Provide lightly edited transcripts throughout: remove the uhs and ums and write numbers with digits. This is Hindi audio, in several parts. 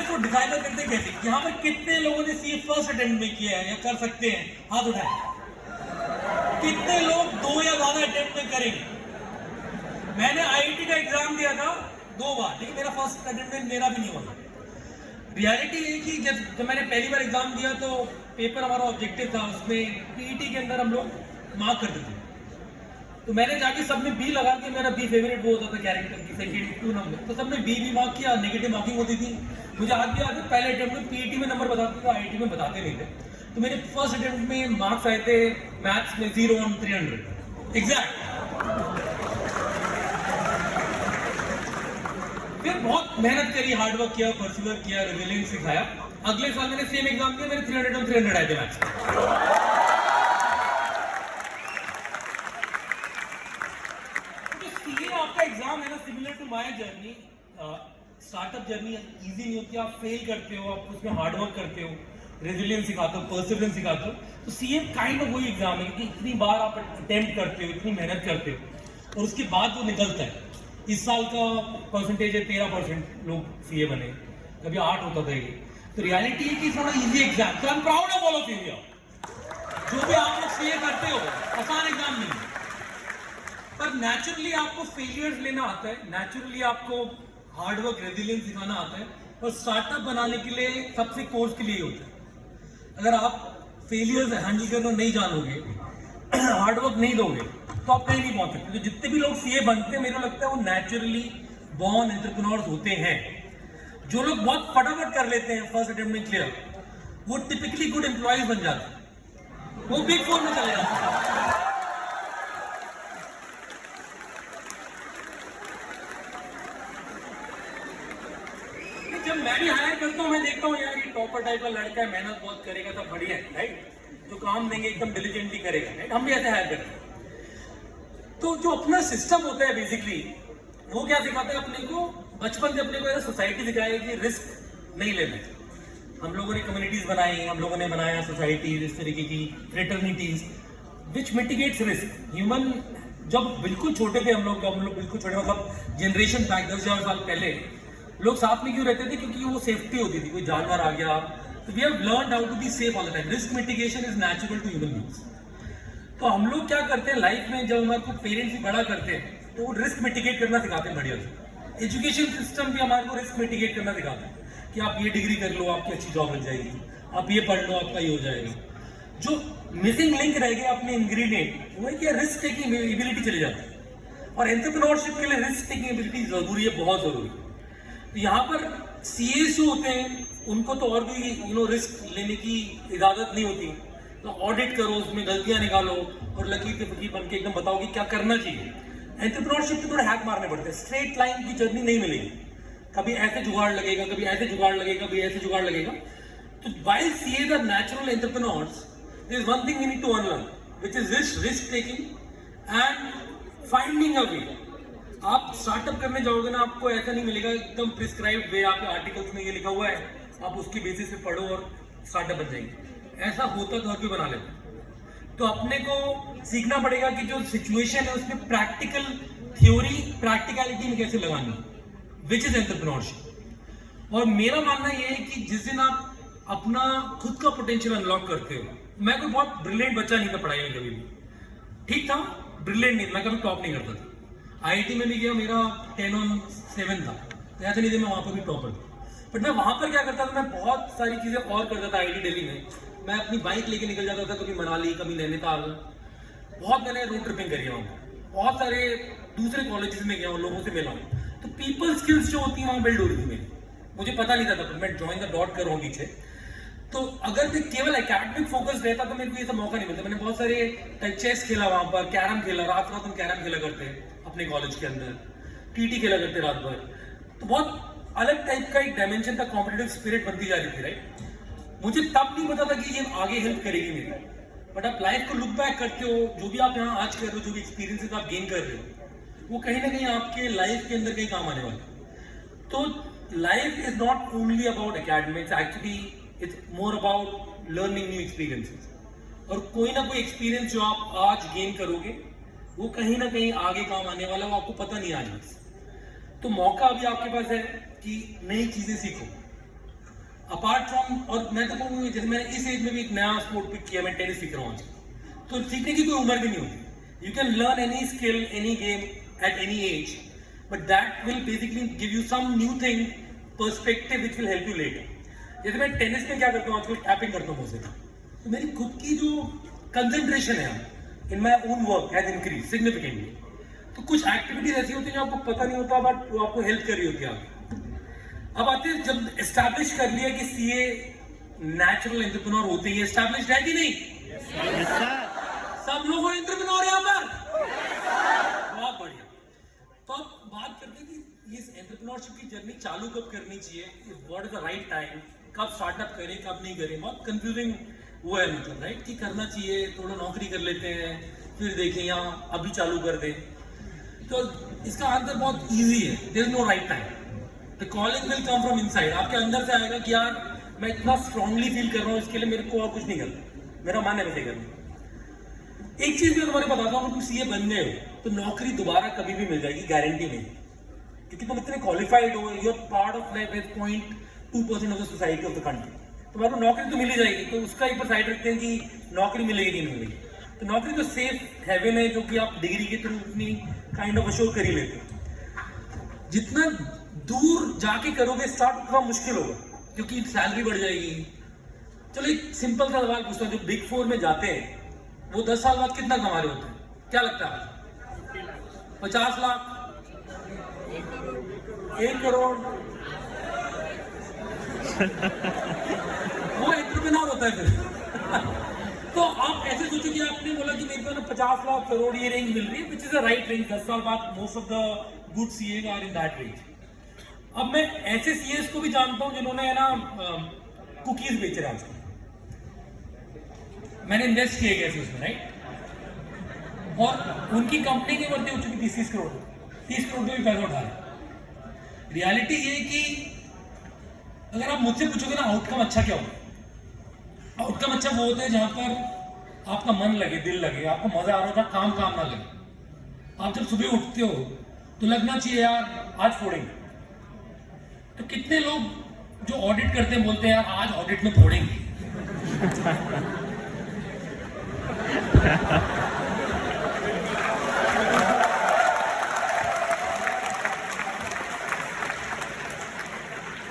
को डिसाइड करते कैसे? यहाँ पर कितने लोगों ने सीए फर्स्ट अटेम्प्ट में किया है या कर सकते हैं? हाथ उठाएं। कितने लोग 2 या ज्यादा अटेम्प्ट में करेंगे? मैंने आईआईटी का एग्जाम दिया था 2 बार, लेकिन मेरा फर्स्ट अटेम्प्ट में मेरा भी नहीं हुआ। रियलिटी ये कि जब मैंने पहली बार एग्जाम दिया तो पेपर हमारा ऑब्जेक्टिव था, उसमें पीईटी के अंदर हम लोग मार्क करते थे। तो मैंने जाके सब में बी लगा के, मेरा बी फेवरेट वो होता था कैरेक्टर की, सेकंड 2 नंबर, तो सब में बी मार्क किया, नेगेटिव मार्किंग होती थी। मुझे आज भी याद है पहले अटेम्प्ट में पीईटी में नंबर बताते थे, आईआईटी में बताते नहीं थे। तो मेरे फर्स्ट अटेम्प्ट में मार्क्स आए थे मैथ्स में 0 on 300 एग्जैक्ट। फिर बहुत मेहनत करी, हार्डवर्क किया, परसिवर किया, रेजिलियंस सिखाया। अगले साल मैंने सेम एग्जाम दिया, मेरे 300 on 300 आए थे मैथ्स। तो सीए आपका एग्जाम है ना, similar to my journey. Startup journey easy नहीं होती, आप फेल करते हो, आप उसमें हार्डवर्क करते हो, रेजिलियंस सिखाते हो, परसिवरेंस सिखाते हो। तो सीए काइंड ऑफ वही एग्जाम है कि इतनी बार आप अटेम्प्ट करते हो, इतनी मेहनत करते हो और उसके बाद वो निकलता है। इस साल का परसेंटेज है 13% लोग सीए बने, कभी 8 होता था ये। तो रियलिटी है कि थोड़ा इजी एग्जाम, तो I am proud of all of you. जो भी आप लोग सीए करते हो, आसान एग्जाम नहीं है, पर नेचुरली आपको फेलियर्स लेना आता है, नेचुरली आपको हार्डवर्क, रेजिलियंस सिखाना आता है। और स्टार्टअप बनाने के लिए सबसे कोर्स के लिए होता है। अगर आप फेलियर्स हैंडल करना नहीं जानोगे, हार्डवर्क नहीं दोगे, तो आप कहीं नहीं पहुंच सकते। तो जितने भी लोग सीए बनते हैं, मेरे को लगता है वो नेचुरली बॉर्न एंटरप्रेन्योर्स होते हैं। जो लोग बहुत फटाफट कर लेते हैं फर्स्ट अटेम्प्ट में क्लियर, वो टिपिकली गुड एम्प्लॉयज बन जाते हैं, वो बिग 4 में चले जाते हैं। जब मैं भी हायर करता हूँ, मैं देखता हूँ यार ये टॉपर टाइप का लड़का है, मेहनत बहुत करेगा तो बढ़िया है, राइट? जो काम देंगे एकदम डिलीजेंटली करेगा, राइट? हम भी ऐसे हायर करते हैं। तो जो अपना सिस्टम होता है बेसिकली, वो क्या सिखाता है अपने को? बचपन से अपने को सोसाइटी सिखाएगी कि रिस्क नहीं लेना। हम लोगों ने कम्युनिटीज बनाई, हम लोगों ने बनाया सोसाइटीज, इस तरीके की फ्रेटर्निटीज विच मिटिगेट्स रिस्क। ह्यूमन जब बिल्कुल छोटे थे, हम लोग बिल्कुल छोटे, मतलब जनरेशन बैक 10,000 साल पहले लोग साथ में क्यों रहते थे? क्योंकि वो सेफ्टी होती थी, कोई जानवर आ गया। तो we have learned how to be safe all the time. Risk mitigation is natural to human beings. तो हम लोग क्या करते हैं लाइफ में, जब हमारे को पेरेंट्स भी बड़ा करते हैं तो वो रिस्क मिटिगेट करना सिखाते हैं बढ़िया से। एजुकेशन सिस्टम भी हमारे को रिस्क मिटिगेट करना सिखाता है कि आप ये डिग्री कर लो, आपकी अच्छी जॉब लग जाएगी, आप ये पढ़ लो, आपका ये हो जाएगा। जो मिसिंग लिंक रह गया अपने इंग्रेडिएंट, वो है कि रिस्क टेकिंग एबिलिटी चली जाती है। और एंटरप्रेन्योरशिप के लिए रिस्क टेकिंग एबिलिटी जरूरी है, बहुत जरूरी है। तो यहाँ पर सीएस जो होते हैं उनको तो और भी रिस्क लेने की इजाजत नहीं होती। तो ऑडिट करो, उसमें गलतियां निकालो और लकीर के फकीर बन के एकदम बताओ कि क्या करना चाहिए। एंटरप्रेन्योरशिप में थोड़े हैक मारने पड़ते हैं, स्ट्रेट लाइन की जर्नी नहीं मिलेगी। कभी ऐसे जुगाड़ लगेगा, कभी ऐसे जुगाड़ लगेगा, कभी ऐसे जुगाड़ लगेगा। तो while CAs are natural entrepreneurs, there is one thing we need to unlearn, which is risk taking and finding a way। आप स्टार्टअप करने जाओगे ना, आपको ऐसा नहीं मिलेगा एकदम प्रिस्क्राइब्ड वे, आपके आर्टिकल्स में ये लिखा हुआ है, आप उसकी बेसिस पे पढ़ो और स्टार्टअप बन जाएंगे। ऐसा होता तो हर कोई बना लेता। तो अपने को सीखना पड़ेगा कि जो सिचुएशन है उसमें प्रैक्टिकल थ्योरी, प्रैक्टिकलिटी में कैसे लगानी, विच इज एंटरप्रेन्योरशिप। और मेरा मानना यह है कि जिस दिन आप अपना खुद का पोटेंशियल अनलॉक करते हो, मैं कोई बहुत ब्रिलियंट बच्चा नहीं था पढ़ाई में, कभी भी ठीक था, ब्रिलियंट नहीं, मैं कभी टॉप नहीं करता था। आईआईटी में भी गया, मेरा 10 on 7 था, तो ऐसा नहीं था मैं वहां पर भी टॉपर था। बट मैं वहां पर क्या करता था, मैं बहुत सारी चीजें और करता था। आईआईटी दिल्ली में मैं अपनी बाइक लेके निकल जाता था, कभी मनाली, कभी नैनीताल। बहुत मैंने रोड ट्रिपिंग करी है वहाँ, बहुत सारे दूसरे कॉलेजेस में गया हूँ, लोगों से मिला हूँ। तो पीपल स्किल्स जो होती है वहाँ बिल्ड हो रही थी मेरी, मुझे पता नहीं था तब, मैं ज्वाइन द डॉट कर रहा हूँ पीछे। तो अगर मैं केवल एकेडमिक फोकस रहता तो मेरे को ये सब मौका नहीं मिलता। मैंने बहुत सारे चेस खेला वहाँ पर, कैरम खेला, रात रात हम कैरम खेला करते हैं अपने कॉलेज के अंदर, टीटी खेला करते रात भर। तो बहुत अलग टाइप का एक डायमेंशन था, कॉम्पिटिटिव स्पिरिट बनती जा रही थी, राइट? मुझे तब नहीं पता था कि ये आगे हेल्प करेगी मेरी। बट आप लाइफ को लुक बैक करते हो, जो भी आप यहाँ आज कर रहे हो, जो भी एक्सपीरियंसेस आप गेन कर रहे हो, वो कहीं ना कहीं आपके लाइफ के अंदर कहीं काम आने वाला। तो life is not only about academics, actually it's more about learning new experiences. और कोई ना कोई एक्सपीरियंस जो आप आज गेन करोगे वो कहीं ना कहीं आगे काम आने वाला, वो आपको पता नहीं आज। तो मौका अभी आपके पास है कि नई चीजें सीखो, अपार्ट फ्रॉम, और मैं तो कहूँगा जैसे मैंने इस एज में भी एक नया स्पोर्ट पिक किया, मैं टेनिस सीख रहा हूँ आजकल, तो सीखने की कोई उम्र भी नहीं होती. You can learn any skill, any game at any age, but that will basically give you some new thing, perspective which will help you later. जैसे मैं टेनिस में क्या करता हूँ आजकल, टैपिंग करता हूँ मुझसे, तो मेरी खुद की जो कंसंट्रेशन है in my own work has increase significantly. तो कुछ एक्टिविटीज ऐसी होती है जो आपको पता नहीं होता, बट वो आपको हेल्प कर रही होती है आगे. अब आते हैं जब एस्टैब्लिश कर लिया कि सीए नेचुरल एंटरप्रेन्योर होते ही, एस्टैब्लिश है कि नहीं? yes, सब लोग हो एंटरप्रेन्योर यहाँ पर, बहुत बढ़िया. तो अब बात करते हैं कि ये एंटरप्रेन्योरशिप की जर्नी चालू कब करनी चाहिए, what is the right time, कब स्टार्टअप करें कब नहीं करें. बहुत कंफ्यूजिंग वो है, मतलब राइट कि करना चाहिए, थोड़ा नौकरी कर लेते हैं, फिर देखें या अभी चालू कर दें. तो इसका आंसर बहुत ईजी है, there is no right time. The calling will come from inside. आपके अंदर से आएगा कि यार मैं इतना स्ट्रांगली फील कर रहा हूँ, इसके लिए मेरे को और कुछ नहीं करना, मेरा मन है वैसे करना. एक चीज मैं तुम्हारे बताता हूँ, तुम सीए बन गए हो तो नौकरी दोबारा कभी भी मिल जाएगी, गारंटी नहीं, क्योंकि तुम इतने क्वालिफाइड हो, you are part of life 0.2% of the society of the country. तुम्हारे को नौकरी तो मिल ही जाएगी. तो उसका ही पर साइड रखते हैं कि नौकरी मिलेगी कि नहीं मिलेगी. तो नौकरी तो सेफ हेवन है, जो कि आप डिग्री के थ्रू अपनी काइंड ऑफ अश्योर कर ही लेते हो. जितना दूर जाके करोगे स्टार्ट, उतना मुश्किल होगा, क्योंकि सैलरी बढ़ जाएगी. चलो एक सिंपल सा सवाल पूछता हूँ, जो बिग 4 में जाते हैं वो 10 साल बाद कितना कमा रहे होते हैं, क्या लगता है? 50 लाख, 1 करोड़. वो एंटरप्रेन्योर होता है फिर. तो आप ऐसे सोचो कि आपने बोला कि मेरे को ना 50 लाख करोड़ ये रेंज मिल रही है, which is the right range. 10 साल बाद most of the good CA are in that range. अब मैं ऐसे सीएस को भी जानता हूं जिन्होंने है ना कुकीज बेच रहे हैं. मैंने इन्वेस्ट किए कैसे उसमें, राइट, और उनकी कंपनी की वर्ती हो चुकी 30 करोड़, 30 करोड़ में भी पैसा उठा रहे. रियलिटी ये है कि अगर आप मुझसे पूछोगे ना आउटकम अच्छा क्या होगा, आउटकम अच्छा वो होता है जहां पर आपका मन लगे, दिल लगे, आपको मजा आ रहा था, काम काम ना लगे. आप जब सुबह उठते हो तो लगना चाहिए यार आज फोड़ेंगे. तो कितने लोग जो ऑडिट करते हैं बोलते हैं यार आज ऑडिट में फोड़ेंगे.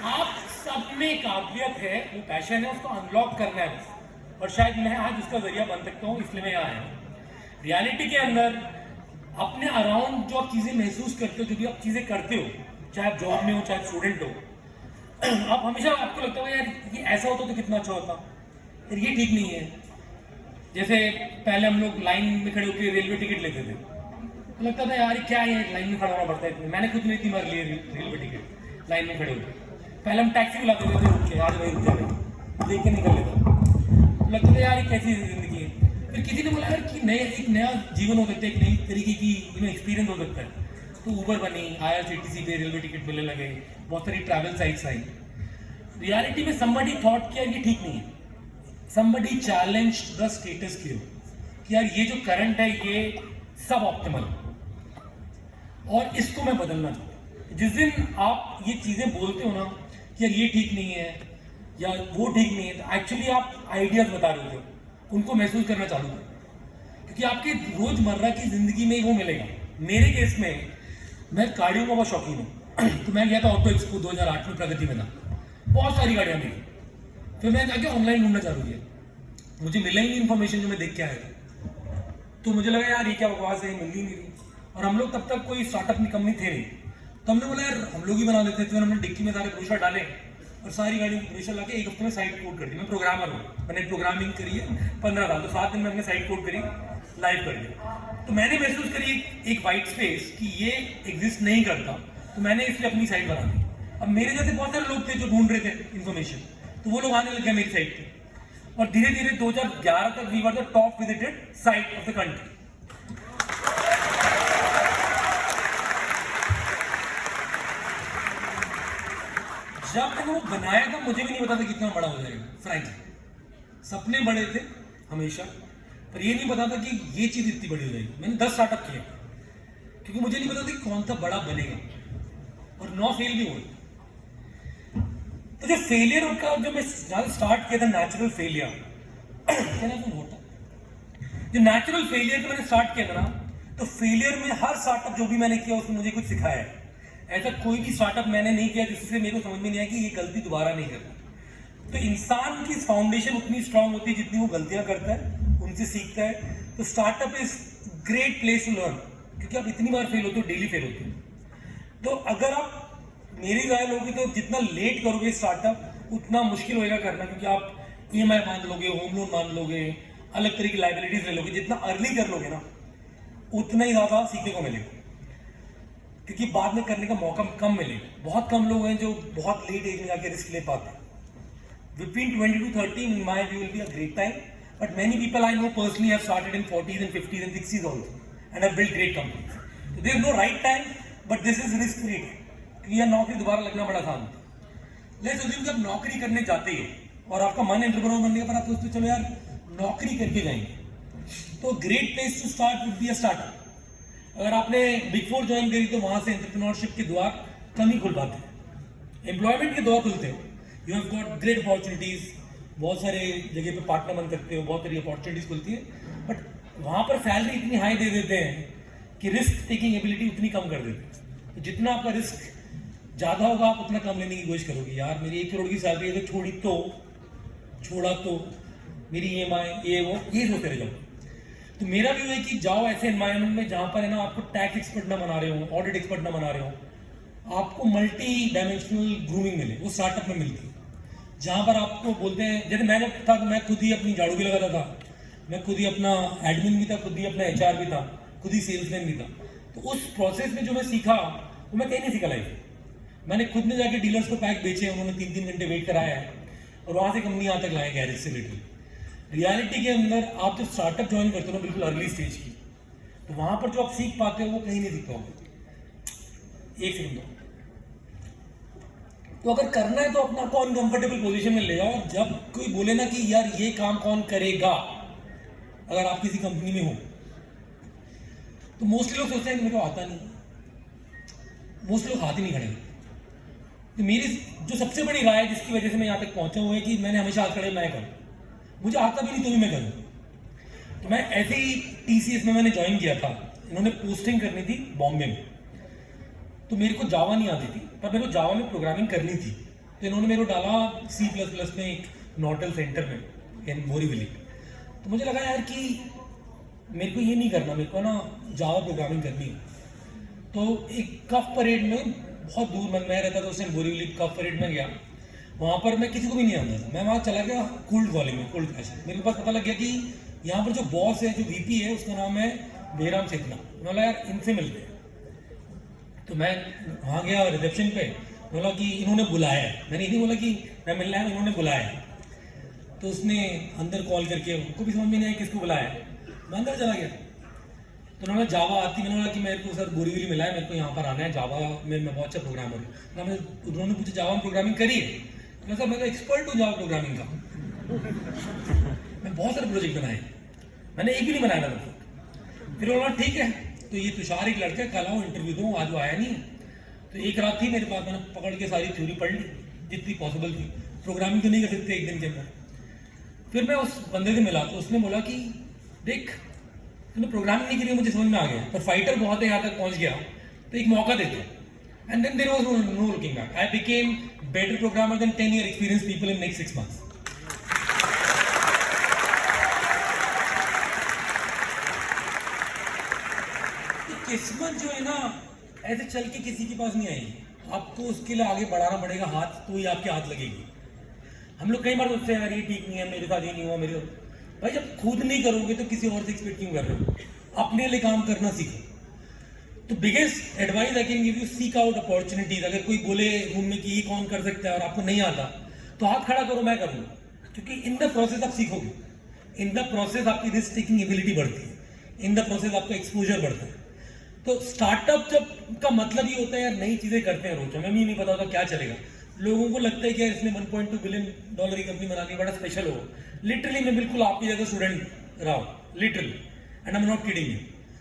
आप सब में काबिलियत है, वो पैशन है, उसको अनलॉक करना है, और शायद मैं आज उसका जरिया बन सकता हूँ, इसलिए मैं यहाँ आया हूँ. रियलिटी के अंदर अपने अराउंड जो आप चीजें महसूस करते हो, जो भी आप चीजें करते हो, चाहे आप जॉब में हो चाहे स्टूडेंट हो, आप हमेशा आपको लगता है यार ये ऐसा होता तो कितना अच्छा होता, यार ये ठीक नहीं है. जैसे पहले हम लोग लाइन में खड़े होकर रेलवे टिकट लेते थे, तो लगता था यार क्या है लाइन में खड़ा होना पड़ता है इतने. मैंने खुद में इतनी बार लिए रेलवे टिकट लाइन में खड़े होकर. पहले हम टैक्सी बुलाते थे, रुक के आज भाई रुक जाए, देख के निकल लेता. लगता था यार ये कैसी जिंदगी है. फिर किसी ने बोला यार कि एक नया जीवन हो सकता है, एक नई तरीके की एक्सपीरियंस हो सकता है. तो ऊबर बनी, IRCTC पे रेलवे टिकट मिलने लगे, बहुत सारी ट्रैवल साइट्स आई. रियलिटी में somebody थॉट कि यार ये ठीक नहीं है. somebody challenged the status quo कि यार ये जो करंट है ये सब ऑप्टिमल है और इसको मैं बदलना चाहता हूँ. जिस दिन आप ये चीजें बोलते हो ना कि यार ये ठीक नहीं है या वो ठीक नहीं है, तो एक्चुअली आप आइडियाज बता रहे हो, उनको महसूस करना चालू करो, क्योंकि आपके रोजमर्रा की जिंदगी में वो मिलेगा. मेरे केस में मैं गाड़ियों का बहुत शौकीन हूँ. तो मैं गया था ऑटो एक्सपो 2008 में, प्रगति में था, बहुत सारी गाड़ियाँ मिली. फिर मैं जाके ऑनलाइन ढूंढना चालू किया, मुझे मिला ही नहीं इन्फॉर्मेशन जो मैं देख के आया था. तो मुझे लगा यार ये क्या बकवास है, मिल ही नहीं रही. और हम लोग तब तक कोई स्टार्टअप कंपनी थे नहीं, तो हमने बोला यार हम लोग ही बना लेते थे. तो हमने डिक्की में सारे ब्रोशर डाले और सारी गाड़ी ब्रोशर ला के 1 हफ्ते में साइट कोड कर दी. मैं प्रोग्रामर हूँ, मैंने प्रोग्रामिंग करी है 15 साल, तो 7 दिन में हमने साइट कोड करी, लाइव कर दिया. तो मैंने महसूस करी एक वाइट स्पेस कि ये एग्जिस्ट नहीं करता, तो मैंने इसलिए अपनी साइट बना दी. अब मेरे जैसे बहुत सारे लोग थे जो ढूंढ रहे थे इन्फॉर्मेशन, तो वो लोग आने लग गए मेरी साइट पे. और धीरे धीरे 2011 तक we were the top visited site of the country. जब मैंने वो बनाया था मुझे भी नहीं पता था कितना बड़ा हो जाएगा. फ्रैंकली सपने बड़े थे हमेशा, पर ये नहीं पता था कि ये चीज इतनी बड़ी हो जाएगी. मैंने 10 स्टार्टअप किए क्योंकि मुझे नहीं पता था कि कौन सा बड़ा बनेगा, और 9 फेल भी हुए. तो जो फेलियर का जो मैं स्टार्ट किया था नेचुरल फेलियर, क्या नाम होता, जो नेचुरल फेलियर का मैंने स्टार्ट किया था ना, तो फेलियर में हर स्टार्टअप जो भी मैंने किया उसने मुझे कुछ सिखाया है। ऐसा कोई भी स्टार्टअप मैंने नहीं किया जिससे मेरे को समझ में नहीं आया कि ये गलती दोबारा नहीं करना। तो इंसान की फाउंडेशन उतनी स्ट्रांग होती है जितनी वो गलतियां करता है, उनसे सीखता है। तो startup is great place to learn, क्योंकि आप इतनी बार फेल होते हो, डेली फेल होते हो। तो अगर आप मेरी राय लोगे तो जितना लेट करोगे स्टार्टअप उतना मुश्किल होएगा करना, क्योंकि आप ईएमआई मान लोगे, होम लोन मान लोगे, अलग तरह की लाइबिलिटीज ले लोगे। जितना अर्ली कर लोगे ना उतना ही ज्यादा सीखने को मिलेगा, क्योंकि बाद में करने का मौका कम मिलेगा। बहुत कम लोग हैं जो बहुत लेट एज में जाके रिस्क ले पाते हैं। Between 20 to 30 in my view will be a great time, but many people I know personally have started in 40s and 50s and 60s also and have built great companies. So there is no right time, but this is risk free time, क्योंकि यह नौकरी दोबारा लगना बड़ा आसान होता है। लेट्स अज्यूम कि आप नौकरी करने जाते हैं और आपका मन एंटरप्रेन्योर बनने पर आप सोचते चलो यार नौकरी करके जाएंगे, तो great place to start would be a startup. अगर आपने बिग फोर ज्वाइन करी तो वहां से एंटरप्रेन्योरशिप के द्वार कम ही खुल पाते हैं, एम्प्लॉयमेंट के द्वार खुलते हैं। You have got great opportunities, बहुत सारे जगह पे पार्टनर बन सकते हो, बहुत सारी अपॉर्चुनिटीज खुलती है, बट वहां पर सैलरी इतनी हाई दे देते हैं कि रिस्क टेकिंग एबिलिटी उतनी कम कर देते हैं। तो जितना आपका रिस्क ज़्यादा होगा आप उतना कम लेने की कोशिश करोगे। यार मेरी 1 करोड़ की सैलरी है तो छोड़ा तो मेरी EMI ये वो ये सोचते रह जाओ। तो मेरा भी है कि जाओ ऐसे एनवायरनमेंट में जहाँ पर है ना आपको टैक्स एक्सपर्ट ना बना रहे हो, ऑडिट एक्सपर्ट ना बना रहे हो, आपको मल्टी डायमेंशनल ग्रूमिंग मिले, वो स्टार्टअप में मिलती है। जहाँ पर आपको बोलते हैं, जैसे मैं जब था तो मैं खुद ही अपनी झाड़ू भी लगाता था, मैं खुद ही अपना एडमिन भी था, खुद ही अपना HR भी था, खुद ही सेल्समैन भी था। तो उस प्रोसेस में जो मैं सीखा वो मैं कहीं नहीं सीखा लाइफ। मैंने खुद में जाके डीलर्स को पैक बेचे, उन्होंने 3-3 घंटे वेट कराया है और वहाँ से कंपनी यहाँ तक लाए गैरेज से लिटरली। रियलिटी के अंदर आप जब स्टार्टअप ज्वाइन करते हो ना बिल्कुल अर्ली स्टेज की, तो वहाँ पर जो आप सीख पाते हो वो कहीं नहीं सीख पाओगे। एक सेकंड दो। तो अगर करना है तो अपना को अनकंफर्टेबल पोजीशन में ले जाओ, और जब कोई बोले ना कि यार ये काम कौन करेगा, अगर आप किसी कंपनी में हो तो मोस्टली लोग सोचते हैं कि मेरे को आता नहीं, मोस्टली लोग हाथ ही नहीं खड़ेंगे। तो मेरी जो सबसे बड़ी राय है जिसकी वजह से मैं यहाँ तक पहुंचा हुआ है कि मैंने हमेशा हाथ खड़े मैं करूँ, मुझे आता भी नहीं तो भी मैं करूँ। तो मैं ऐसे ही TCS में मैंने ज्वाइन किया था, इन्होंने पोस्टिंग करनी थी बॉम्बे में, तो मेरे को जावा नहीं आती थी पर मेरे को जावा में प्रोग्रामिंग करनी थी। तो इन्होंने मेरे को डाला C++ में एक नॉटल सेंटर में इन बोरीवली। तो मुझे लगा यार कि मेरे को ये नहीं करना, मेरे को ना जावा प्रोग्रामिंग करनी है। तो एक कफ परेड में बहुत दूर मैं रहता था उसमें बोरीवली, कफ परेड में गया, वहाँ पर मैं किसी को भी नहीं आता था। मैं वहाँ चला गया कोल्ड कॉलिंग में, कोल्ड फैशन। मेरे पास पता लग गया कि यहाँ पर जो बॉस है, जो VP है, उसका नाम है बेराम सेठना। बोला यार इनसे मिलते हैं। तो मैं वहाँ गया रिसेप्शन पे, बोला कि इन्होंने बुलाया है। मैंने ये नहीं बोला कि मैं मिलना है, इन्होंने बुलाया है। तो उसने अंदर कॉल करके, उनको भी समझ में नहीं आया किसको बुलाया है, मैं अंदर चला गया। तो उन्होंने जावा आती, मैंने बोला कि मेरे को सर बोरीवली मिला है, मेरे को यहाँ पर आना है, जावा में मैं बहुत अच्छा प्रोग्रामर हूँ। उन्होंने पूछा जावा में प्रोग्रामिंग करी है? मैं सर मैं तो एक्सपर्ट हूँ जावा प्रोग्रामिंग का, मैं बहुत सारे प्रोजेक्ट बनाए, मैंने एक भी नहीं बनाया था। फिर बोला ठीक है, तो ये तुषार एक लड़का, कल आओ इंटरव्यू दो, आज वो आया नहीं है। तो एक रात थी मेरे पास, मैंने पकड़ के सारी थ्योरी पढ़ ली जितनी पॉसिबल थी। प्रोग्रामिंग तो नहीं कर सकते एक दिन के अंदर। फिर मैं उस बंदे से मिला तो उसने बोला कि देख तूने प्रोग्रामिंग नहीं करी, मुझे समझ में आ गया, पर फाइटर बहुत है, यहाँ तक पहुँच गया, तो एक मौका देते। And then there was no looking back. I became better programmer than 10 year experienced people in next 6 months. किस्मत जो है ना ऐसे चल के किसी के पास नहीं आएगी, आपको उसके लिए आगे बढ़ाना पड़ेगा हाथ, तो ही आपके हाथ लगेगी। हम लोग कई बार सोचते हैं यार ये ठीक नहीं है, मेरे साथ ये नहीं हुआ, मेरे भाई जब खुद नहीं करोगे तो किसी और से एक्सपेक्ट क्यों कर रहे हो? अपने लिए काम करना सीखो। तो biggest advice I can give you, seek out opportunities. अगर कोई बोले रूम में कि ये कौन कर सकता है और आपको नहीं आता, तो हाथ खड़ा करो, मैं करूँगा, क्योंकि इन द प्रोसेस आप सीखोगे, इन द प्रोसेस आपकी रिस्क टेकिंग एबिलिटी बढ़ती है, इन द प्रोसेस आपका एक्सपोजर बढ़ता है। तो स्टार्टअप जब का मतलब ही होता है यार नई चीजें करते हैं रोज, हमें भी नहीं पता होता क्या चलेगा। लोगों को लगता है कि यार इसने $1.2 billion की कंपनी बना ली, बड़ा स्पेशल हो। लिटरली मैं बिल्कुल आपकी जगह स्टूडेंट रहा हूँ, literally, and I am not kidding you.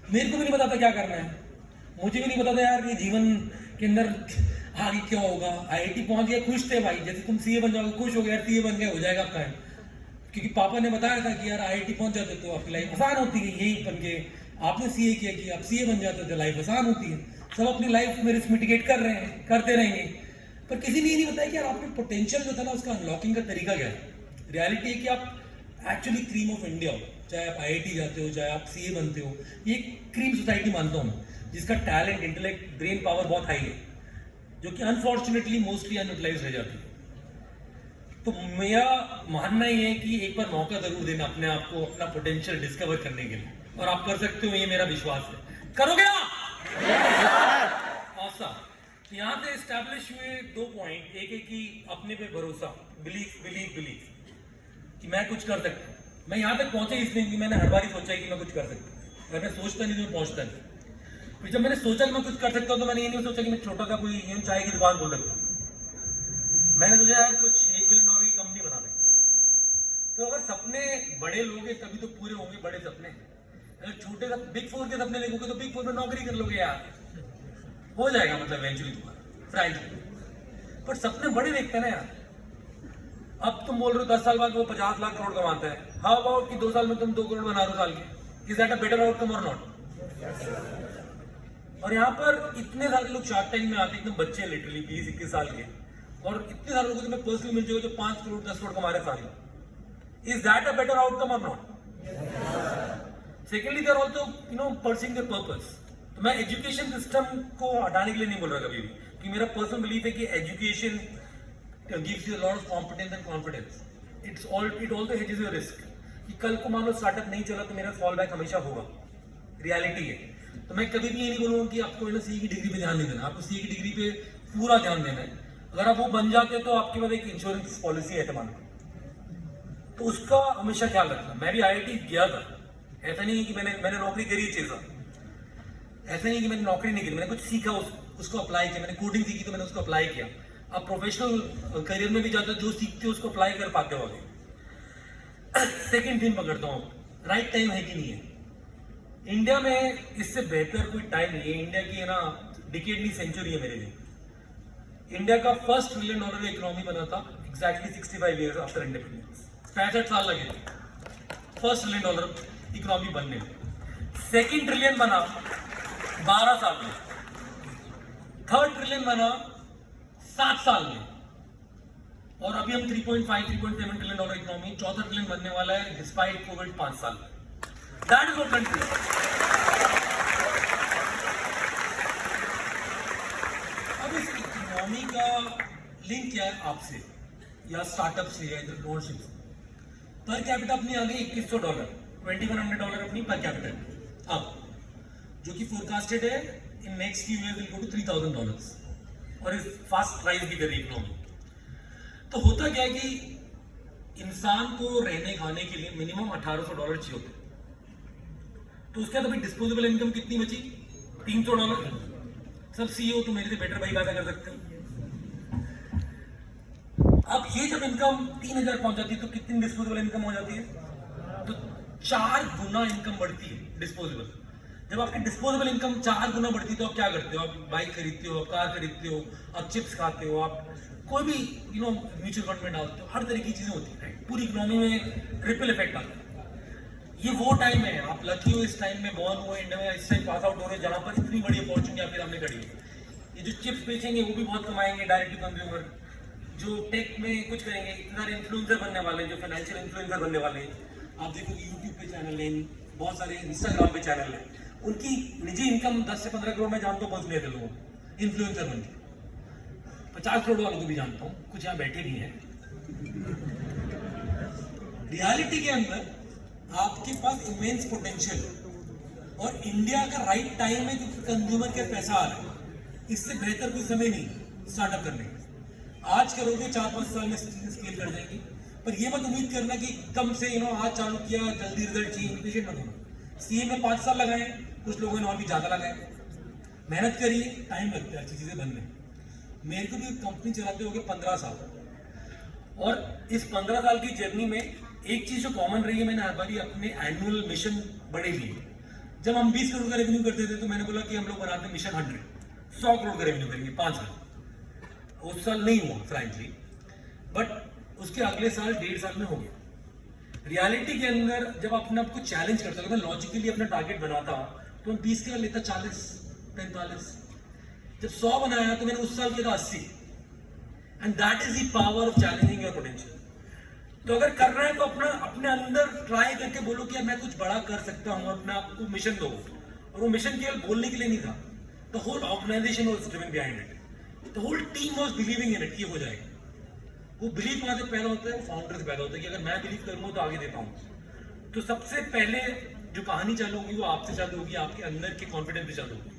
मेरे को भी नहीं पता था क्या करना है, मुझे भी नहीं पता था यार ये जीवन के अंदर आगे क्या होगा, आईआईटी पहुंच गया, खुश थे भाई, जैसे तुम सीए बन जाओगे खुश हो गया, सीए बन गया, हो जाएगा आपका। क्योंकि पापा ने बताया था कि यार आईआईटी पहुंच जाते तो आपकी लाइफ आसान होती है, यही बन के आपने सीए किया कि आप सीए बन जाते तो लाइफ आसान होती है। सब अपनी लाइफ में रिस्क मिटिगेट कर रहे हैं, करते रहेंगे, पर किसी ने ये नहीं बताया कि यार आपके पोटेंशियल जो था ना उसका अनलॉकिंग का तरीका क्या है। रियलिटी है कि आप एक्चुअली क्रीम ऑफ इंडिया हो, चाहे आप आईआईटी जाते हो, चाहे आप सीए बनते हो, ये क्रीम सोसाइटी मानता हूँ मैं, जिसका टैलेंट, इंटेलेक्ट, ब्रेन पावर बहुत हाई है, जो कि अनफॉर्चुनेटली मोस्टली अनयूटिलाइज रह जाती है। तो मेरा मानना ही है कि एक बार मौका जरूर देना अपने आप को, अपना पोटेंशियल डिस्कवर करने के लिए, और आप कर सकते हो, ये मेरा विश्वास है। करोगे ना? awesome। यहाँ से एस्टैब्लिश हुए 2 पॉइंट, एक है कि अपने पे भरोसा, बिलीव कि मैं कुछ कर सकता हूँ। मैं यहाँ तक पहुंचा इसलिए कि मैंने हर बार ही सोचा है कि मैं कुछ कर सकता हूँ, अगर मैं सोचता नहीं तो मैं पहुंचता नहीं। फिर जब मैंने सोचा कि मैं कुछ कर सकता हूँ तो मैंने ये नहीं सोचा कि मैं छोटा सा कोई चाय की दुकान खोल सकता हूँ। मैंने सोचा यार कुछ $1 बिलियन की कंपनी बना सकता हूँ। तो अगर सपने बड़े लोगे तभी तो पूरे होंगे बड़े सपने। अगर छोटे बिग 4 के सपने देखोगे तो बिग 4 में नौकरी कर लोगे यार, हो जाएगा मतलब इवेंचुअली तुम्हारा फ्रेंच। पर सपने बड़े देखते हैं ना यार। अब तुम बोल रहे हो 10 साल बाद वो 50 लाख करोड़ कमाता है, हाउ अबाउट कि 2 साल में तुम 2 करोड़ बना रहे हो साल के, is that a better outcome और नॉट? और यहाँ पर इतने सारे लोग शार्क टैंक में आते हैं, एकदम बच्चे लिटरली 20-21 साल के, और इतने सारे लोगों को तुम्हें पर्सनली मिल जाएगा जो 5 करोड़ 10 करोड़ कमा रहे साल में, is that a better outcome और not? Secondly they are also pursuing their purpose. तो मैं एजुकेशन सिस्टम को हटाने के लिए नहीं बोल रहा कभी भी, कि मेरा पर्सनल बिलीफ है कि education gives you a lot of competence and confidence. It also hedges your risk. कि कल को मान लो स्टार्टअप नहीं चला तो मेरा फॉल बैक हमेशा होगा, रियलिटी है। तो मैं कभी भी ये नहीं बोलूँगा कि आपको ना सीए की डिग्री पे ध्यान नहीं देना, आपको सीए की डिग्री पे पूरा ध्यान देना है। अगर आप वो बन जाते हैं तो आपके पास एक इंश्योरेंस पॉलिसी है मान, तो उसका हमेशा ख्याल रखना। मैं भी आईआईटी गया था, ऐसा नहीं है कि मैंने नौकरी करी 6 साल, ऐसा नहीं कि मैंने नौकरी नहीं की, मैंने कुछ सीखा, उसको अप्लाई किया। मैंने कोडिंग सीखी तो मैंने उसको अप्लाई किया। आप प्रोफेशनल करियर में भी जाते हो, जो सीखते हो उसको अप्लाई कर पाते हो आगे। सेकंड थिंग पकड़ता हूँ, राइट टाइम है कि नहीं है। इंडिया में इससे बेहतर कोई टाइम नहीं है। इंडिया की है ना डिकेड नहीं, सेंचुरी है मेरे लिए। इंडिया का फर्स्ट $1 ट्रिलियन इकोनॉमी बना था एग्जैक्टली 65 ईयर्स आफ्टर इंडिपेंडेंस। 65 साल लगे थे फर्स्ट $1 ट्रिलियन इकोनॉमी बनने में। सेकेंड ट्रिलियन बना 12 साल में, थर्ड ट्रिलियन बना 7 साल में, और अभी हम 3.5-3.7 ट्रिलियन डॉलर इकोनॉमी, चौथा ट्रिलियन बनने वाला है डिस्पाइट कोविड 5 साल में। That is what country. अब इस इकोनॉमी का लिंक क्या है आपसे या स्टार्टअप से या एंटरप्रेन्योरशिप से? पर कैपिटा अपनी आ गई $2100, $2100 अपनी पर कैपिटा, अब जो कि फोरकास्टेड है in next few years will go to $3000, और इस फास्ट राइज भी कर रही इकोनॉमी। तो होता क्या है कि इंसान को रहने खाने के लिए मिनिमम $1800 चाहिए होते, तो उसके बाद अभी डिस्पोजेबल इनकम कितनी बची? $300। सब सीईओ तो मेरे से बेटर भाई पैदा कर सकते हैं। अब ये जब इनकम 3000 पहुंच जाती है तो कितनी डिस्पोजेबल इनकम हो जाती है? तो 4 गुना इनकम बढ़ती है डिस्पोजेबल। जब आपकी डिस्पोजेबल इनकम 4 गुना बढ़ती है तो आप क्या करते हो? आप बाइक खरीदते हो, आप कार खरीदते हो, आप चिप्स खाते हो, आप कोई भी म्यूचुअल फंड में डालते हो, हर तरह की चीजें होती है। पूरी इकोनॉमी में ट्रिपल इफेक्ट आता है। ये वो टाइम है, आप लकी हो इस टाइम में बॉर्न हुए, इंडिया में इस टाइम पास आउट हो रहे हैं जहाँ पर इतनी बड़ी अपॉर्चुनिटी आपके सामने खड़ी है। ये जो चिप्स बेचेंगे वो भी बहुत कमाएंगे, डायरेक्ट टू कंज्यूमर। जो टेक में कुछ करेंगे, इतने सारे इन्फ्लुएंसर बनने वाले हैं, जो फाइनेंशियल इन्फ्लुएंसर बनने वाले हैं। आप देखोगे यूट्यूब पे चैनल है, बहुत सारे इंस्टाग्राम पे चैनल है, उनकी निजी इनकम 10 से 15 करोड़ में जानता हूँ पर्सनली ऐसे लोगों को, इन्फ्लुएंसर बनके। 50 करोड़ वालों को भी जानता हूँ, कुछ यहाँ बैठे भी हैं। रियलिटी के अंदर आपके पास इमेंस पोटेंशियल, और इंडिया का राइट टाइम है क्योंकि कंज्यूमर के पैसा आ रहा है। इससे बेहतर कोई समय नहीं स्टार्टअप करने का। आज करोगे 4-5 साल में स्केल कर जाएगी, पर ये मत उम्मीद करना कि कम से आज चालू किया जल्दी रिजल्ट चाहिए, इम्पेशेंट मत होना। सीए में 5 साल लगाए, कुछ लोगों ने और भी ज्यादा लगाए। मेहनत करिए, टाइम लगता है अच्छी चीजें बनने में। मेरे को भी कंपनी चलाते हो गए 15 साल, और इस 15 साल की जर्नी में एक चीज जो कॉमन रही है, मैंने हर बार अपने एनुअल मिशन बड़े लिए। जब हम 20 करोड़ का रेवेन्यू करते थे तो मैंने बोला कि हम लोग बनाते हैं मिशन 100 करोड़ का रेवेन्यू करेंगे 5 साल। उस साल नहीं हुआ फ्रैंकली, बट उसके अगले साल 1.5 साल में हो गया। रियलिटी के अंदर जब अपने आप को चैलेंज करता, अगर मैं लॉजिकली अपना टारगेट बनाता तो मैं 20 का लेता 40, 45। जब 100 बनाया तो मैंने उस साल किया था 80। And that is the power of challenging your potential. तो अगर कर रहे हैं तो अपने अंदर ट्राई करके बोलो कि मैं कुछ बड़ा कर सकता हूं, अपने आप को मिशन दो। और वो मिशन केवल बोलने के लिए नहीं था, the whole organization was driven behind it, the whole team was believing in it कि हो जाएगा। वो बिलीव कहां से पैदा होता है? वो फाउंडर से पैदा होता है कि अगर मैं बिलीव करूंगा तो आगे देता हूं। तो सबसे पहले जो कहानी चालू होगी वो आपसे चालू होगी, आपके अंदर के कॉन्फिडेंस से चालू होगी।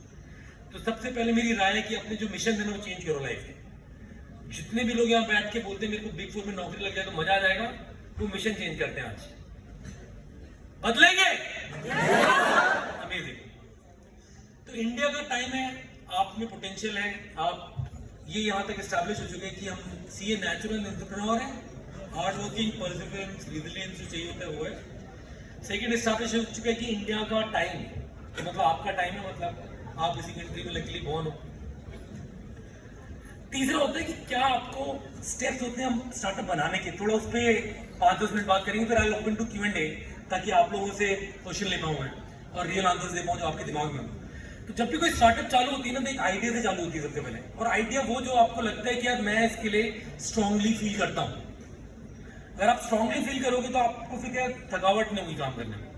तो सबसे पहले मेरी राय है कि अपने जो मिशन है वो चेंज करो लाइफ में। जितने भी लोग यहाँ बैठ के बोलते हैं मेरे को बिग 4 में नौकरी लग जाए तो मजा आ जाएगा, वो मिशन चेंज करते हैं आज। बदलेंगे अमेजिंग। तो इंडिया का टाइम है, आप में पोटेंशियल है, आप ये यहाँ तक एस्टैब्लिश हो चुके हैं कि हम सीए नेचुरल एंटरप्रेन्योर है, हार्ड वर्किंग, परसिवरेंस, रेजिलियंस जो चाहिए होता है वो है। सेकंड एस्टैब्लिश हो चुका है कि इंडिया का टाइम मतलब आपका टाइम है, मतलब आप इसी कंट्री में लकीली बॉर्न हो। तीसरा होता है कि क्या आपको स्टेप्स होते हैं हम स्टार्टअप बनाने के, थोड़ा उस पर 5-10 मिनट बात करेंगे, फिर आई ओपन टू Q&A ताकि आप लोगों से क्वेश्चन ले पाऊँ मैं और रियल आंसर्स दे पाऊँ जो आपके दिमाग में हो। तो जब भी कोई स्टार्टअप चालू होती है ना तो एक आइडिया से चालू होती है सबसे पहले, और आइडिया वो जो आपको लगता है कि यार मैं इसके लिए स्ट्रांगली फील करता हूँ। अगर आप स्ट्रांगली फील करोगे तो आपको फिर क्या थकावट नहीं होगी काम करने में,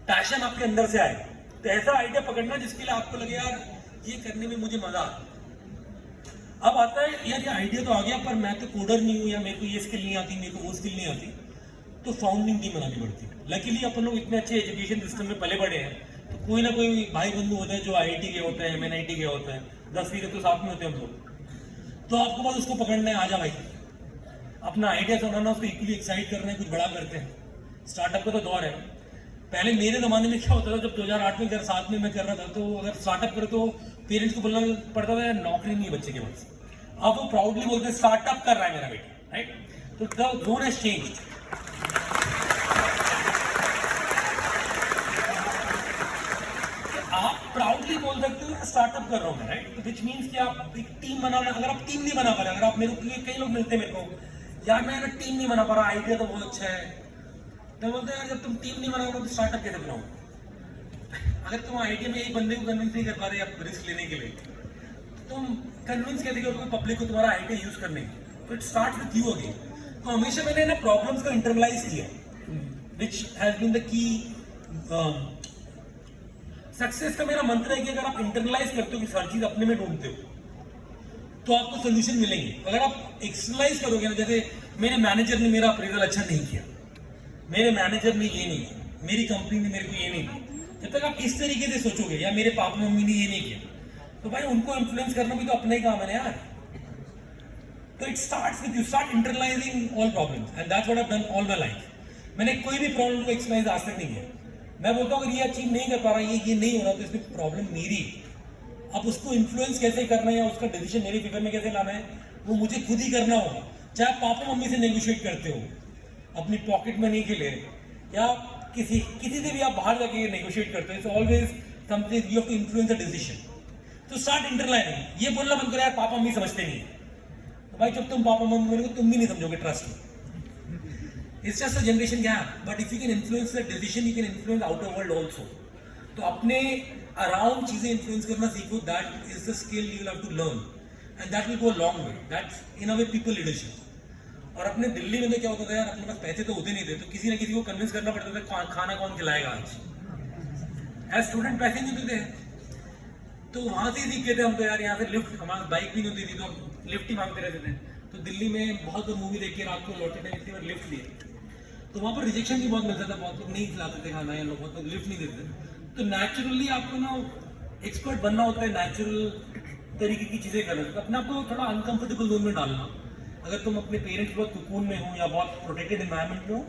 पैशन आपके अंदर से आएगा। तो ऐसा आइडिया पकड़ना जिसके लिए आपको लगे यार ये करने में मुझे मजा आता है। अब आता है यार ये आइडिया तो आ गया पर मैं तो कोडर नहीं हूँ, या मेरे को ये स्किल नहीं आती, मेरे को वो स्किल नहीं आती, तो फाउंडिंग टीम बनानी पड़ती है। लकीली अपन लोग इतने अच्छे एजुकेशन सिस्टम में पले बड़े हैं, तो कोई ना कोई भाई बंधु होता है जो IIT के होते हैं, MNIT के होते हैं, 10वीं के तो साथ में होते हैं हम लोग। तो आपको बस उसको पकड़ना है, आजा भाई अपना आइडिया सुनाना, उसको इक्वली एक्साइट करना है, कुछ बड़ा करते हैं। स्टार्टअप का तो दौर है। पहले मेरे जमाने में क्या होता था, जब 2008 में साथ में मैं कर रहा था, तो अगर स्टार्टअप करे तो पेरेंट्स को बोलना पड़ता था नौकरी नहीं है बच्चे के पास। अब वो प्राउडली बोलते हैं स्टार्टअप कर रहा है मेरा बेटा, राइट? तो द जोन हैज चेंज्ड। आप प्राउडली बोल सकते हो स्टार्टअप कर रहा हूं मैं, राइट? व्हिच मींस कि आप एक टीम बनाना, अगर आप टीम नहीं बना पा रहे, अगर आप मेरे को कई लोग मिलते हैं मेरे को, यार मैं टीम नहीं बना पा रहा, आइडिया तो बहुत अच्छा है, तो बोलते हैं यार जब तुम टीम नहीं बनाओगे तो स्टार्टअप कैसे बनाओगे? अगर तुम आइडिया में एक बंदे को कन्विंस नहीं कर पा रहे आप रिस्क लेने के लिए, तुम कन्विंस कैसे करोगे पब्लिक को तुम्हारा आइडिया यूज करने की? तो it start with you again. तो हमेशा मैंने ना प्रॉब्लम्स को इंटरनलाइज किया, which has been the key success का। मेरा मंत्र है कि अगर आप इंटरनलाइज करते हो कि हर चीज अपने में ढूंढते हो तो आपको सोल्यूशन मिलेंगे। अगर आप एक्सटर्नलाइज करोगे ना, जैसे मेरे मैनेजर ने मेरा अप्रेजल अच्छा नहीं किया, मेरे मैनेजर ने ये नहीं किया, मेरी कंपनी ने मेरे को ये नहीं किया, जब तक आप इस तरीके से सोचोगे या मेरे पापा मम्मी ने ये नहीं किया, तो भाई उनको इन्फ्लुएंस करना भी तो अपना ही काम है यार। तो it starts with you, start internalising all problems, and that's what I have done all my life. मैंने कोई भी प्रॉब्लम को एक्सटर्नलाइज आज तक नहीं किया। मैं बोलता हूँ अगर ये अचीव नहीं कर पा रहा, ये नहीं हो रहा, तो इसमें प्रॉब्लम मेरी। अब उसको इन्फ्लुएंस कैसे करना है या उसका डिसीजन मेरे फेवर में कैसे लाना है, वो मुझे खुद ही करना होगा। चाहे आप पापा मम्मी से नेगोशिएट करते हो अपनी पॉकेट मनी के लिए, या किसी से भी आप बाहर जाके नेगोशिएट करते हो, it's always something you have to influence the decision. तो स्टार्ट इंटरलाइनिंग। ये बोलना बंद करो यार पापा मम्मी समझते नहीं है, तो भाई जब तुम पापा मम्मी को तुम भी नहीं समझोगे, ट्रस्ट में। It's just a generation gap, but if you can influence the decision, you can influence outer world also. तो अपने around चीजें influence करना सीखो, that is the skill you will have to learn, and that will go a long way. That's in a way people leadership. और अपने दिल्ली में तो क्या होता था यार, अपने पास पैसे तो होते नहीं थे, तो किसी ना किसी को कन्विंस करना पड़ता था खाना कौन खिलाएगा आज। एज स्टूडेंट पैसे नहीं होते थे, तो वहां से सीख गए थे हम तो यार। यहाँ से लिफ्ट, हमारी बाइक भी नहीं होती थी तो लिफ्ट ही मांगते रहते थे। तो दिल्ली में बहुत मूवी देख के रात को लौटे थे, इतनी बार लिफ्ट लिए, तो वहाँ पर रिजेक्शन भी बहुत मिलता था, बहुत लोग नहीं खिलाते थे खाना, या लोग बहुत लोग लिफ्ट नहीं देते। तो नेचुरली आपको ना एक्सपर्ट बनना होता है, नेचुरल तरीके की चीजें करना, तो अपने आपको थोड़ा अनकंफर्टेबल जोन में डालना। अगर तुम अपने पेरेंट्स के बहुत कुकून में हो या बहुत प्रोटेक्टेड एनवायरनमेंट में हो,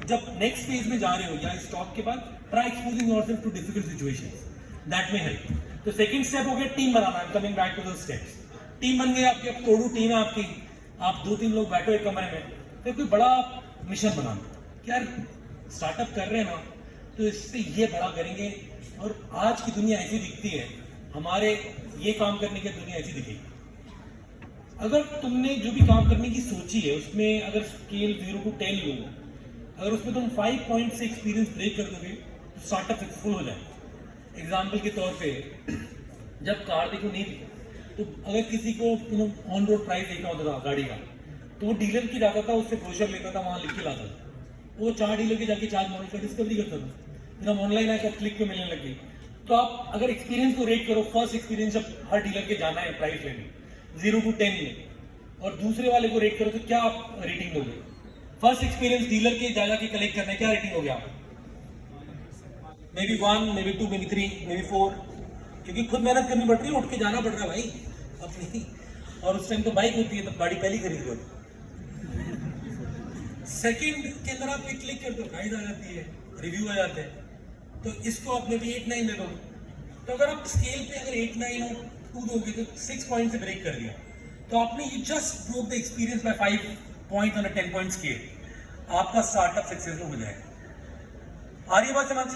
जब नेक्स्ट फेज में जा रहे हो या इस टॉक के बाद, try exposing yourself to difficult situations, that में हेल्प। तो सेकंड स्टेप हो गया टीम बनाना। Coming back to the steps, team बन गई आपकी, अब तोड़ू टीम है आपकी, आप 2-3 लोग बैठो एक कमरे में, तो कोई बड़ा मिशन बनाना। यार स्टार्टअप कर रहे हैं ना, तो इससे ये बड़ा करेंगे, और आज की दुनिया ऐसी दिखती है, हमारे ये काम करने की दुनिया ऐसी दिखेगी। अगर तुमने जो भी काम करने की सोची है उसमें अगर स्केल 0 to 10 लो, अगर उसमें तुम 5 पॉइंट से एक्सपीरियंस ब्रेक कर दोगे तो स्टार्टअप सक्सेसफुल हो जाए। एग्जाम्पल के तौर पे जब कार देखो नहीं थी तो अगर किसी को ऑन रोड प्राइस देखना होता था गाड़ी का, तो वो डीलर की जाता था, उससे ब्रोशर लेता था, वहाँ लिख के लाता था, वो 4 डीलर के जाके 4 मॉडल का डिस्कवरी करता था। फिर हम ऑनलाइन आकर क्लिक पे मिलने लगे। तो आप अगर एक्सपीरियंस को रेट करो, फर्स्ट एक्सपीरियंस जब हर डीलर के जाना है प्राइस लेने 0 to 10 में, और दूसरे वाले को रेट करो तो क्या आप रेटिंग दोगे? फर्स्ट एक्सपीरियंस डीलर के जाकर के कलेक्ट करना है, क्या रेटिंग होगी आप? May be 1, may be 2, may be 3, may be 4, क्योंकि खुद मेहनत करनी पड़ रही है, उठ के जाना पड़ रहा है भाई अपनी। और उस टाइम तो बाइक होती है, तो गाड़ी पहले खरीद लो। सेकंड के अंदर आप एक क्लिक करते हो, प्राइस आ जाती है, रिव्यू आ जाते हैं, तो इसको आपने भी 8, 9 दे दो। तो अगर आप स्केल पे अगर 8, 9 और 2 दोगे तो 6 पॉइंट से ब्रेक कर दिया, तो आपने you just broke the experience by 5 point on a 10 point scale. आपका स्टार्टअप सक्सेसफुल हो जाएगा। आ रही बात समझ?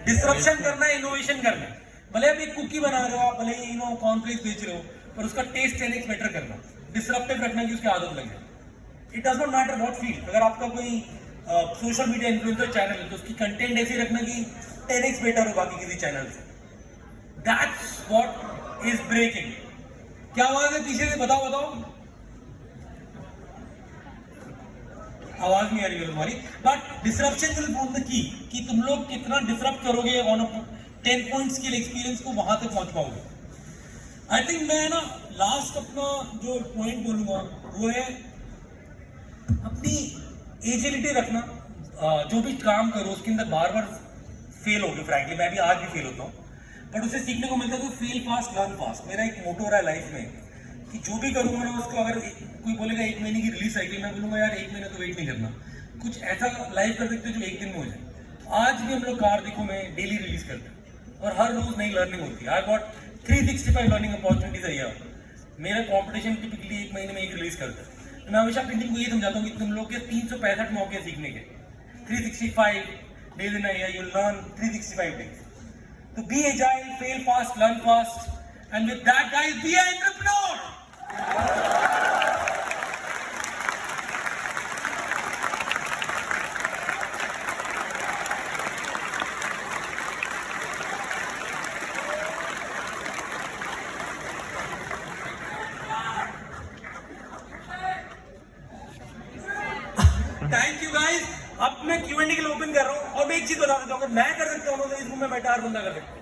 डिसरप्शन करना है, इनोवेशन करना है। भले आप एक कुकी बना रहे हो, आप भले कॉर्नफ्लेक्स बेच रहे हो, पर उसका टेस्ट 10x बेटर करना, डिसरप्टिव रखना कि उसकी आदत लगे। It does not matter what field. अगर आपका कोई सोशल मीडिया इन्फ्लुएंसर चैनल है तो उसकी कंटेंट ऐसे रखना कि 10x बेटर हो बाकी किसी चैनल से। That's what is breaking. क्या आवाज है पीछे से? बताओ बताओ। आवाज नहीं आ रही है तुम्हारी। But disruption will be the key, कि तुम लोग कितना डिसरप्ट करोगे ऑन 10 पॉइंट स्किल एक्सपीरियंस को, वहां तक पहुंच पाओगे। आई थिंक मैं ना लास्ट अपना जो पॉइंट बोलूंगा वो है अपनी एजिलिटी रखना। जो भी काम करो उसके अंदर बार बार फेल होगी। फ्रैंकली मैं भी आज भी फेल होता हूँ, बट उससे सीखने को मिलता है। तो फेल फास्ट लर्न फास्ट मेरा एक मोटो रहा है लाइफ में, कि जो भी करूंगा ना उसको, अगर कोई बोलेगा 1 महीने की रिलीज साइकिल, मैं बोलूंगा यार 1 महीना तो वेट नहीं करना, कुछ ऐसा लाइव कर सकते जो 1 दिन में हो जाए। आज भी हम लोग कार देखो में डेली रिलीज करते हैं और हर रोज नई लर्निंग होती है। आई गॉट 365 लर्निंग अपॉर्चुनिटीज है यार। मेरा कॉम्पिटिशन टिपिकली 1 महीने में एक रिलीज करता है। तो मैं हमेशा अपनी टीम को ये समझाता हूँ कि तुम लोग के 365 मौके सीखने के, 365 days in a year, you learn 365 days. तो be agile, fail fast, learn fast, and with that guys be an entrepreneur. Thank you guys. अब मैं Q&A के लिए ओपन कर रहा हूँ। और मैं एक चीज बता देता हूँ, अगर मैं कर सकता हूँ तो इस रूम में बैठा हर बंदा कर सकता है।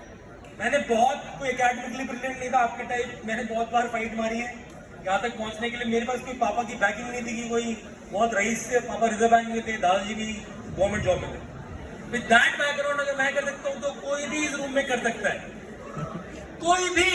मैंने बहुत कोई एकेडमिकली ब्रिलियंट नहीं था आपके टाइप, मैंने बहुत बार फाइट मारी है यहाँ तक पहुंचने के लिए। मेरे पास कोई पापा की बैकिंग नहीं थी कि कोई बहुत रईस से, पापा रिजर्व बैंक में थे, दादाजी भी गवर्नमेंट जॉब में थे। विद दैट बैकग्राउंड अगर मैं कर सकता हूँ तो कोई भी इस रूम में कर सकता है, कोई भी।